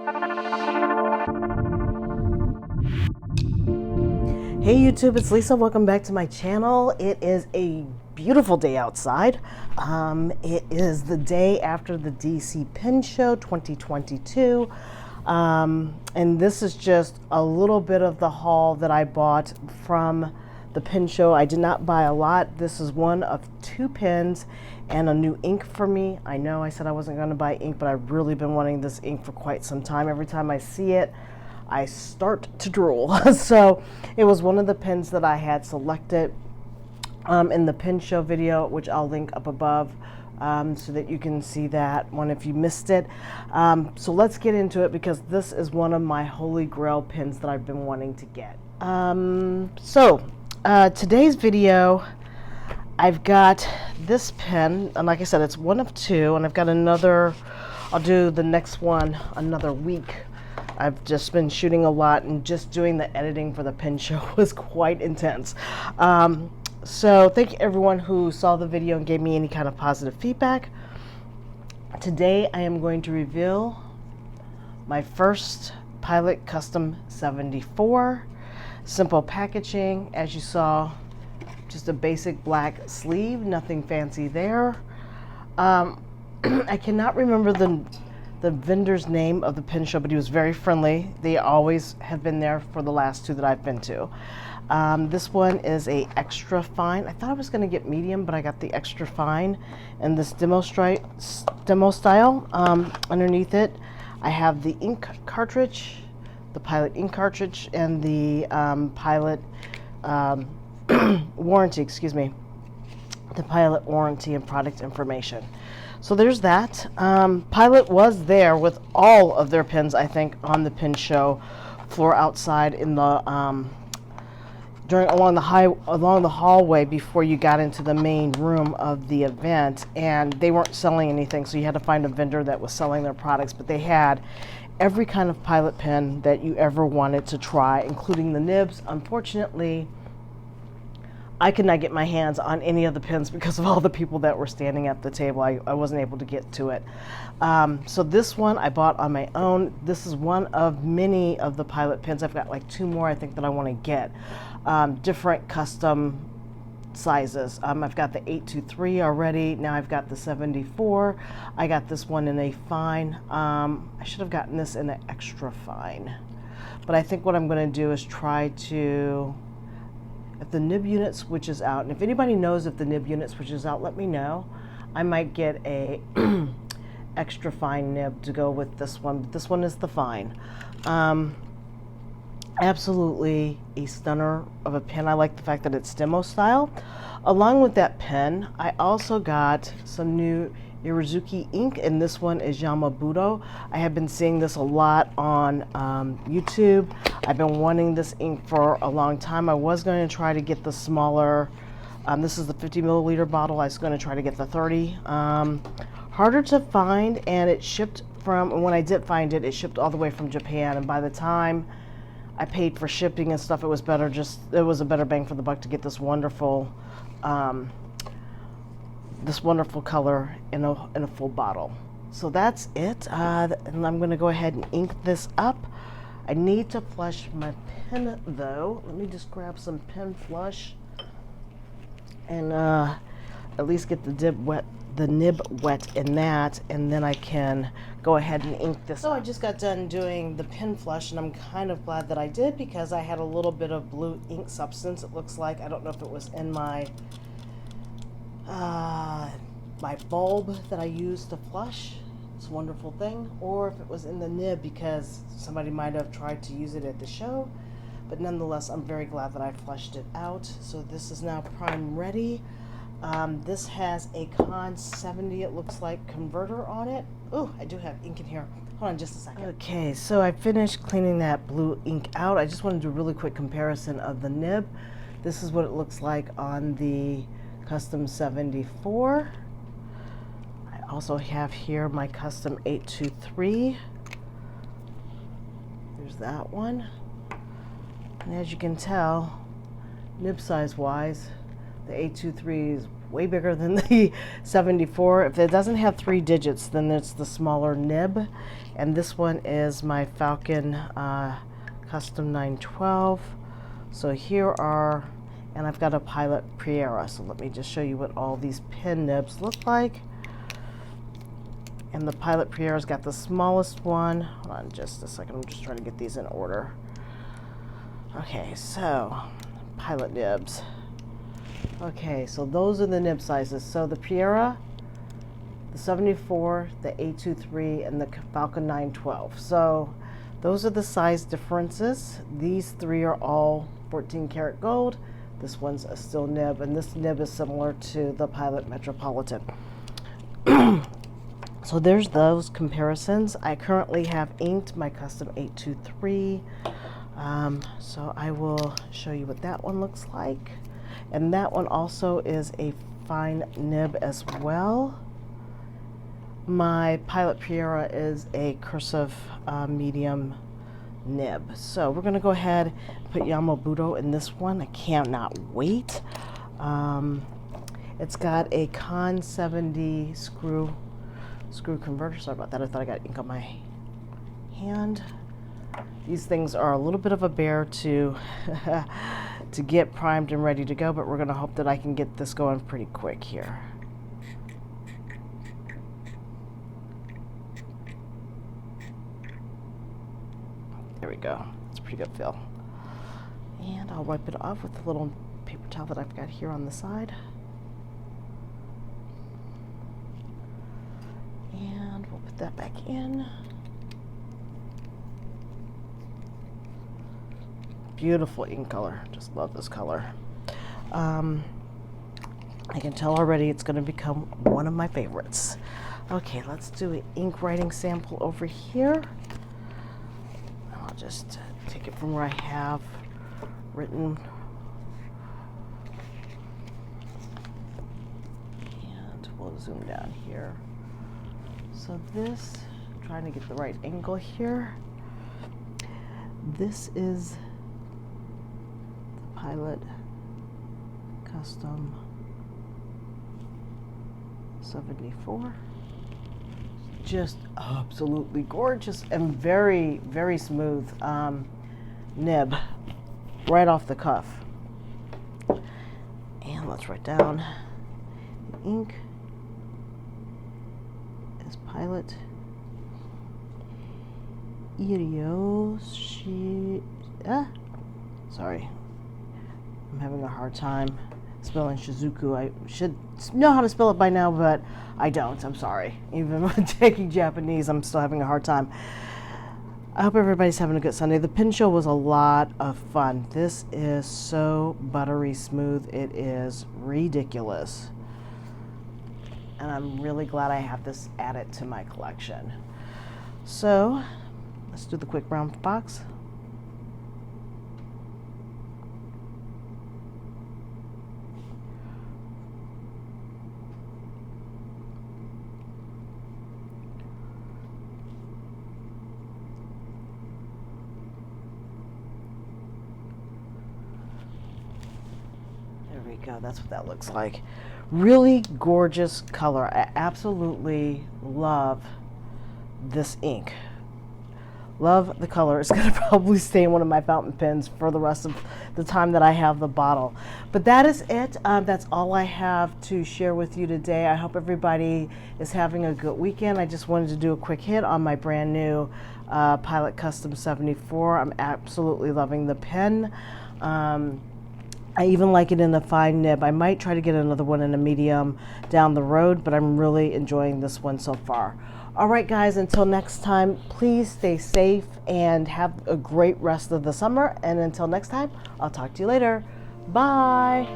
Hey YouTube, it's Lisa. Welcome back to my channel. It is a beautiful day outside. It is the day after the DC Pin Show 2022. And this is just a little bit of the haul that I bought from the pin show. I did not buy a lot. This is one of 2 pins and a new ink for me. I know I said I wasn't going to buy ink, but I've really been wanting this ink for quite some time. Every time I see it, I start to drool. So it was one of the pins that I had selected in the pin show video, which I'll link up above so that you can see that one if you missed it. So let's get into it, because this is one of my holy grail pins that I've been wanting to get. Today's video, I've got this pin, and like I said, it's one of 2, and I've got another. I'll do the next one another week. I've just been shooting a lot, and just doing the editing for the pin show was quite intense. So thank you everyone who saw the video and gave me any kind of positive feedback. Today I am going to reveal my first Pilot Custom 74. Simple packaging, as you saw, just a basic black sleeve, nothing fancy there. I cannot remember the vendor's name of the pin show, but he was very friendly. They always have been there for the last 2 that I've been to. This one is a extra fine. I thought I was going to get medium, but I got the extra fine and this demo style. Underneath it, I have the ink cartridge, the Pilot ink cartridge, and the Pilot warranty, excuse me, the Pilot warranty and product information. So there's that. Pilot was there with all of their pins, I think, on the pin show floor outside in the along the hallway before you got into the main room of the event, and they weren't selling anything, so you had to find a vendor that was selling their products. But they had every kind of Pilot pin that you ever wanted to try, including the nibs. Unfortunately, I could not get my hands on any of the pins because of all the people that were standing at the table. I wasn't able to get to it. So this one I bought on my own. This is one of many of the Pilot pins. I've got like 2 more I think that I want to get. Different custom sizes. I've got the 823 already. Now I've got the 74. I got this one in a fine. I should have gotten this in an extra fine. But I think what I'm going to do is try to, if the nib unit switches out, and if anybody knows if the nib unit switches out, let me know. I might get a extra fine nib to go with this one, but this one is the fine. Absolutely a stunner of a pen. I like the fact that it's demo style. Along with that pen, I also got some new Irazuki ink, and this one is Yamabudo. I have been seeing this a lot on YouTube. I've been wanting this ink for a long time. I was going to try to get the smaller, this is the 50 milliliter bottle. I was going to try to get the 30. Harder to find, and it shipped from, and when I did find it, it shipped all the way from Japan, and by the time I paid for shipping and stuff, it was better, it was a better bang for the buck to get this wonderful color in a full bottle. So that's it, and I'm going to go ahead and ink this up. I need to flush my pen though. Let me just grab some pen flush and at least get the nib wet in that, and then I can go ahead and ink this. So I just got done doing the pen flush, and I'm kind of glad that I did, because I had a little bit of blue ink substance, it looks like. I don't know if it was in my my bulb that I used to flush. It's a wonderful thing, or if it was in the nib, because somebody might have tried to use it at the show. But nonetheless, I'm very glad that I flushed it out. So this is now prime ready. This has a Con 70, it looks like, converter on it. Oh, I do have ink in here. Hold on just a second. Okay, so I finished cleaning that blue ink out. I just want to do a really quick comparison of the nib. This is what it looks like on the Custom 74. I also have here my Custom 823. There's that one. And as you can tell, nib size wise, the 823 is way bigger than the 74. If it doesn't have 3 digits, then it's the smaller nib. And this one is my Falcon Custom 912. So here are, and I've got a Pilot Prieura. So let me just show you what all these pin nibs look like. And the Pilot Prieura's got the smallest one. Hold on just a second, I'm just trying to get these in order. Okay, so Pilot nibs. Okay, so those are the nib sizes. So the Prieura, the 74, the 823, and the Falcon 912. So those are the size differences. These 3 are all 14 karat gold. This one's a still nib, and this nib is similar to the Pilot Metropolitan. So there's those comparisons. I currently have inked my custom 823. So I will show you what that one looks like. And that one also is a fine nib as well. My Pilot Prieura is a cursive medium nib. So we're gonna go ahead and put Yamabudo in this one. I cannot wait. It's got a Con 70 screw converter. Sorry about that. I thought I got ink on my hand. These things are a little bit of a bear to to get primed and ready to go, but we're going to hope that I can get this going pretty quick here. There we go. It's a pretty good feel. And I'll wipe it off with the little paper towel that I've got here on the side. And we'll put that back in. Beautiful ink color. Just love this color. I can tell already it's going to become one of my favorites. Okay, let's do an ink writing sample over here. I'll just take it from where I have written. And we'll zoom down here. So this, I'm trying to get the right angle here. This is the Pilot Custom 74. Just absolutely gorgeous and very, very smooth nib right off the cuff. And let's write down the ink is Pilot sorry, I'm having a hard time spelling Shizuku. I should know how to spell it by now, but I don't. I'm sorry. Even when taking Japanese, I'm still having a hard time. I hope everybody's having a good Sunday. The pin show was a lot of fun. This is so buttery smooth. It is ridiculous. And I'm really glad I have this added to my collection. So let's do the quick brown box. There we go. That's what that looks like. Really gorgeous color. I absolutely love this ink. Love the color. It's going to probably stay in one of my fountain pens for the rest of the time that I have the bottle. But that is it. That's all I have to share with you today. I hope everybody is having a good weekend. I just wanted to do a quick hit on my brand new Pilot Custom 74. I'm absolutely loving the pen. I even like it in a fine nib. I might try to get another one in a medium down the road, but I'm really enjoying this one so far. All right, guys, until next time, please stay safe and have a great rest of the summer. And until next time, I'll talk to you later. Bye.